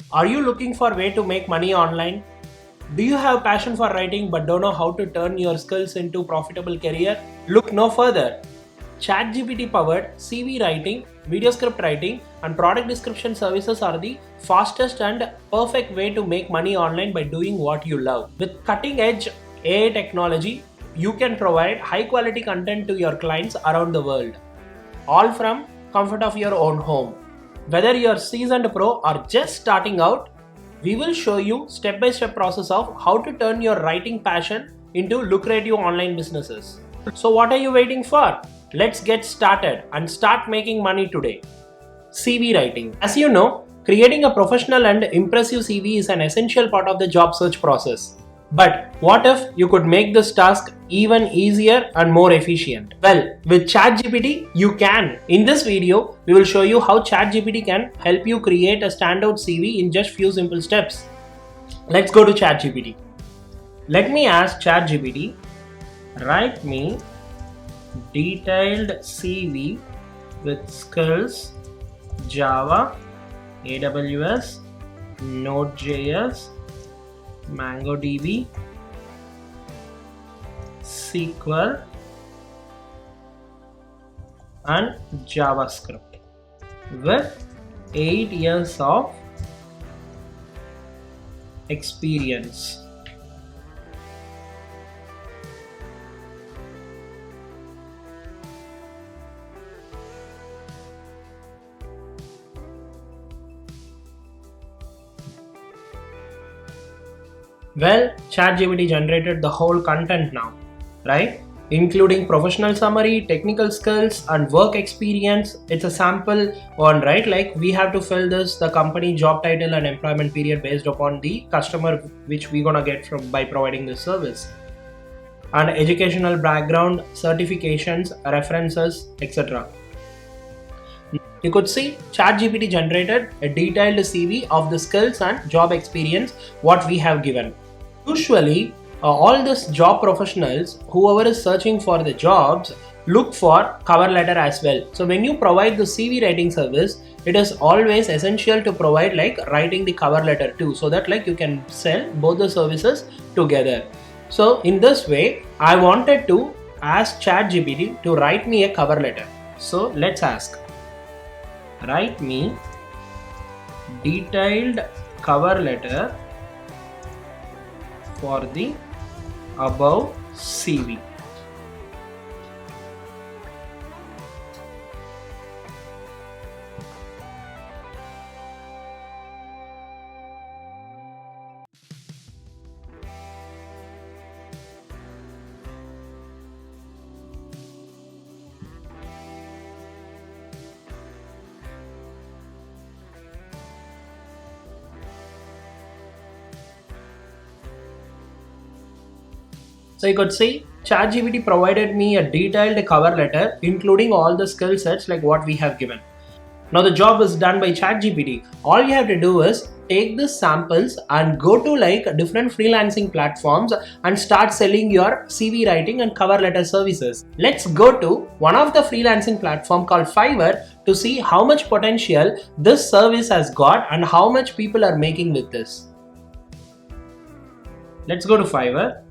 Are you looking for a way to make money online? Do you have passion for writing but don't know how to turn your skills into profitable career? Look no further. Chat GPT powered CV writing, video script writing and product description services are the fastest and perfect way to make money online by doing what you love. With cutting edge AI technology, you can provide high quality content to your clients around the world, all from comfort of your own home. Whether you're seasoned pro or just starting out, we will show you step-by-step process of how to turn your writing passion into lucrative online businesses. So what are you waiting for? Let's get started and start making money today. CV writing. As you know, creating a professional and impressive CV is an essential part of the job search process. But what if you could make this task even easier and more efficient? Well, with ChatGPT, you can. In this video, we will show you how ChatGPT can help you create a standout CV in just few simple steps. Let's go to ChatGPT. Let me ask ChatGPT, write me detailed CV with skills Java, AWS, Node.js, MongoDB, SQL and JavaScript with 8 years of experience. Well, ChatGPT generated the whole content now, right? Including professional summary, technical skills and work experience. It's a sample one, right? Like we have to fill this, the company, job title and employment period based upon the customer which we're gonna get from by providing this service. And educational background, certifications, references, etc. You could see ChatGPT generated a detailed CV of the skills and job experience what we have given. Usually, all these job professionals, whoever is searching for the jobs, look for cover letter as well. So when you provide the CV writing service, it is always essential to provide like writing the cover letter too, so that like you can sell both the services together. So in this way, I wanted to ask ChatGPT to write me a cover letter. So let's ask, write me detailed cover letter for the above CV. So you could see ChatGPT provided me a detailed cover letter including all the skill sets like what we have given. Now the job is done by ChatGPT. All you have to do is take these samples and go to like different freelancing platforms and start selling your CV writing and cover letter services. Let's go to one of the freelancing platform called Fiverr to see how much potential this service has got and how much people are making with this. Let's go to Fiverr.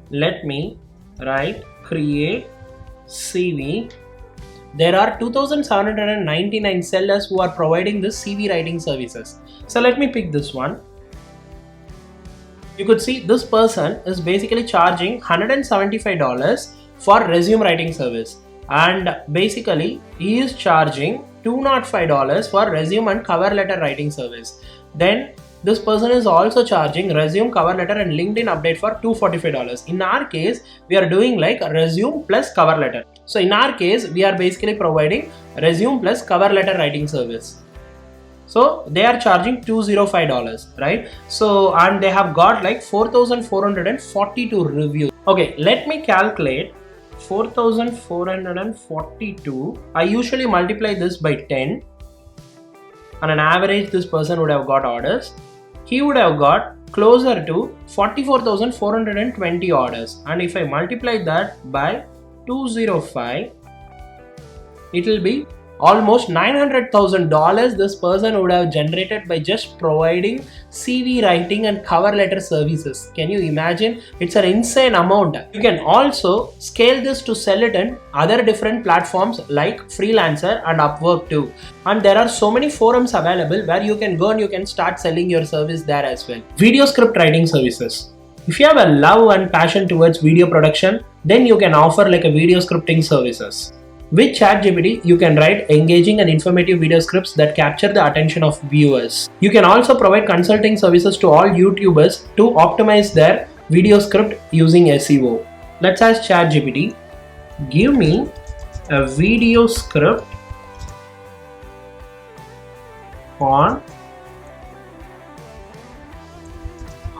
Let me write create CV. There are 2,799 sellers who are providing this CV writing services. So let me pick this one. You could see this person is basically charging $175 for resume writing service, and basically he is charging $205 for resume and cover letter writing service. Then this person is also charging resume, cover letter and LinkedIn update for $245. In our case, we are doing like resume plus cover letter. So in our case, we are basically providing resume plus cover letter writing service. So they are charging $205, right? So, and they have got like 4,442 reviews. Okay, let me calculate 4,442. I usually multiply this by 10. On an average, this person would have got orders. He would have got closer to 44,420 orders. And if I multiply that by 205, it will be almost $900,000 this person would have generated by just providing CV writing and cover letter services. Can you imagine? It's an insane amount. You can also scale this to sell it in other different platforms like Freelancer and Upwork too. And there are so many forums available where you can go and you can start selling your service there as well. Video script writing services. If you have a love and passion towards video production, then you can offer like a video scripting services. With ChatGPT, you can write engaging and informative video scripts that capture the attention of viewers. You can also provide consulting services to all YouTubers to optimize their video script using SEO. Let's ask ChatGPT, give me a video script on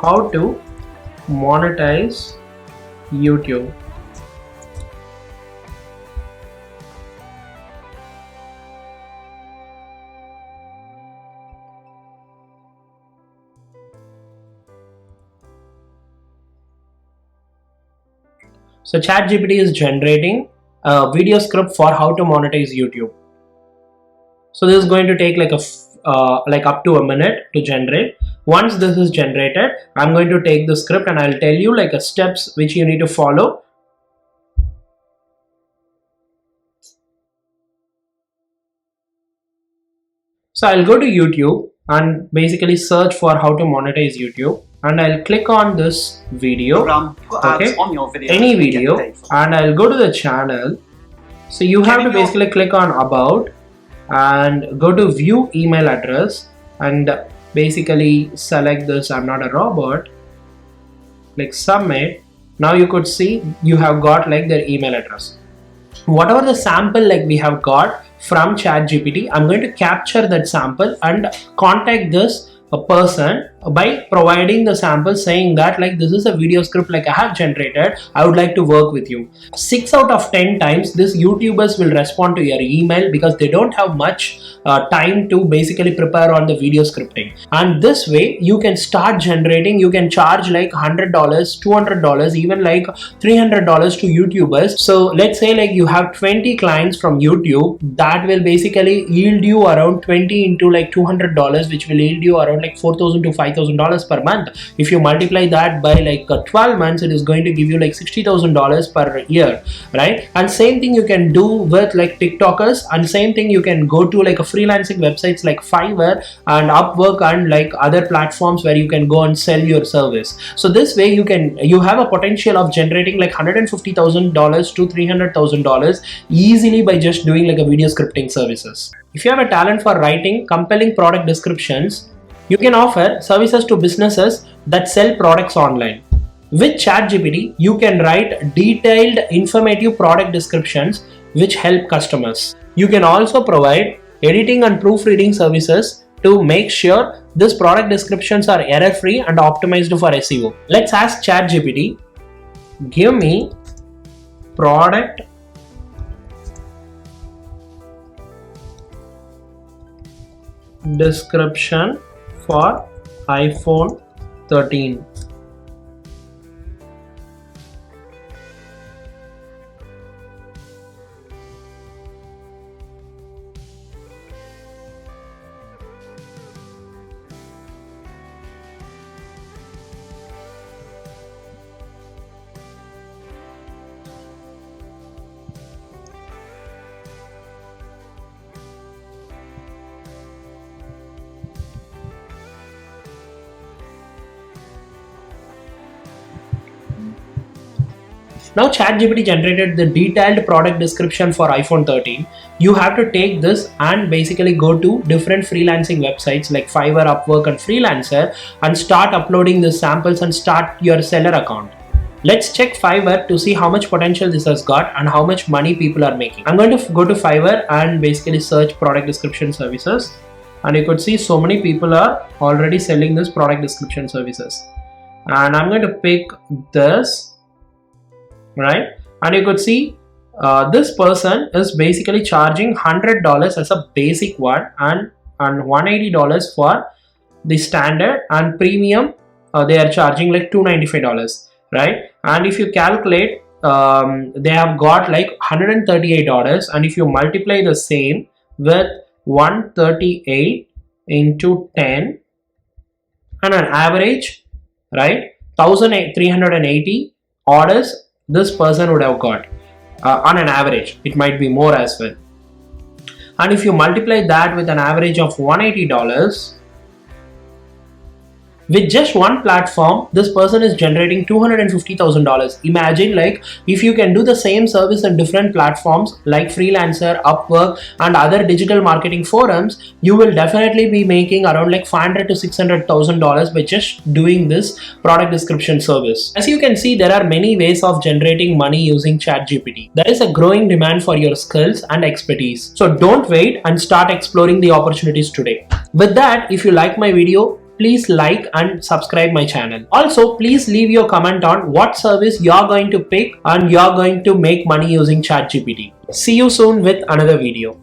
how to monetize YouTube. So ChatGPT is generating a video script for how to monetize YouTube. So this is going to take like up to a minute to generate. Once this is generated, I'm going to take the script and I'll tell you like a steps which you need to follow. So I'll go to YouTube and basically search for how to monetize YouTube. And I'll click on this video, okay, on your video, any video, and I'll go to the channel. So you have to basically click on about and go to view email address and basically select this I'm not a robot, click submit. Now you could see you have got like their email address. Whatever the sample like we have got from ChatGPT, I'm going to capture that sample and contact this a person by providing the sample saying that like this is a video script like I have generated, I would like to work with you. 6 out of 10 times this YouTubers will respond to your email because they don't have much time to basically prepare on the video scripting. And this way you can start generating, you can charge like $100, $200, even like $300 to YouTubers. So let's say like you have 20 clients from YouTube, that will basically yield you around 20 into like $200, which will yield you around like $4,000 to $5,000 per month. If you multiply that by like 12 months, it is going to give you like $60,000 per year, right? And same thing you can do with like TikTokers, and same thing you can go to like a freelancing websites like Fiverr and Upwork and like other platforms where you can go and sell your service. So this way you have a potential of generating like $150,000 to $300,000 easily by just doing like a video scripting services. If you have a talent for writing compelling product descriptions, you can offer services to businesses that sell products online. With ChatGPT, you can write detailed, informative product descriptions which help customers. You can also provide editing and proofreading services to make sure these product descriptions are error-free and optimized for SEO. Let's ask ChatGPT, give me product description for iPhone 13. Now ChatGPT generated the detailed product description for iPhone 13. You have to take this and basically go to different freelancing websites like Fiverr, Upwork and Freelancer and start uploading the samples and start your seller account. Let's check Fiverr to see how much potential this has got and how much money people are making. I'm going to go to Fiverr and basically search product description services, and you could see so many people are already selling this product description services. And I'm going to pick this, right? And you could see this person is basically charging $100 as a basic one and $180 for the standard, and premium they are charging like $295, right? And if you calculate they have got like $138, and if you multiply the same with 138 into 10, and an average, right, 1380 orders this person would have got on an average. It might be more as well. And if you multiply that with an average of $180, with just one platform, this person is generating $250,000. Imagine, like, if you can do the same service on different platforms like Freelancer, Upwork, and other digital marketing forums, you will definitely be making around like $500,000 to $600,000 by just doing this product description service. As you can see, there are many ways of generating money using ChatGPT. There is a growing demand for your skills and expertise. So don't wait and start exploring the opportunities today. With that, if you like my video, please like and subscribe my channel. Also, please leave your comment on what service you're going to pick and you're going to make money using ChatGPT. See you soon with another video.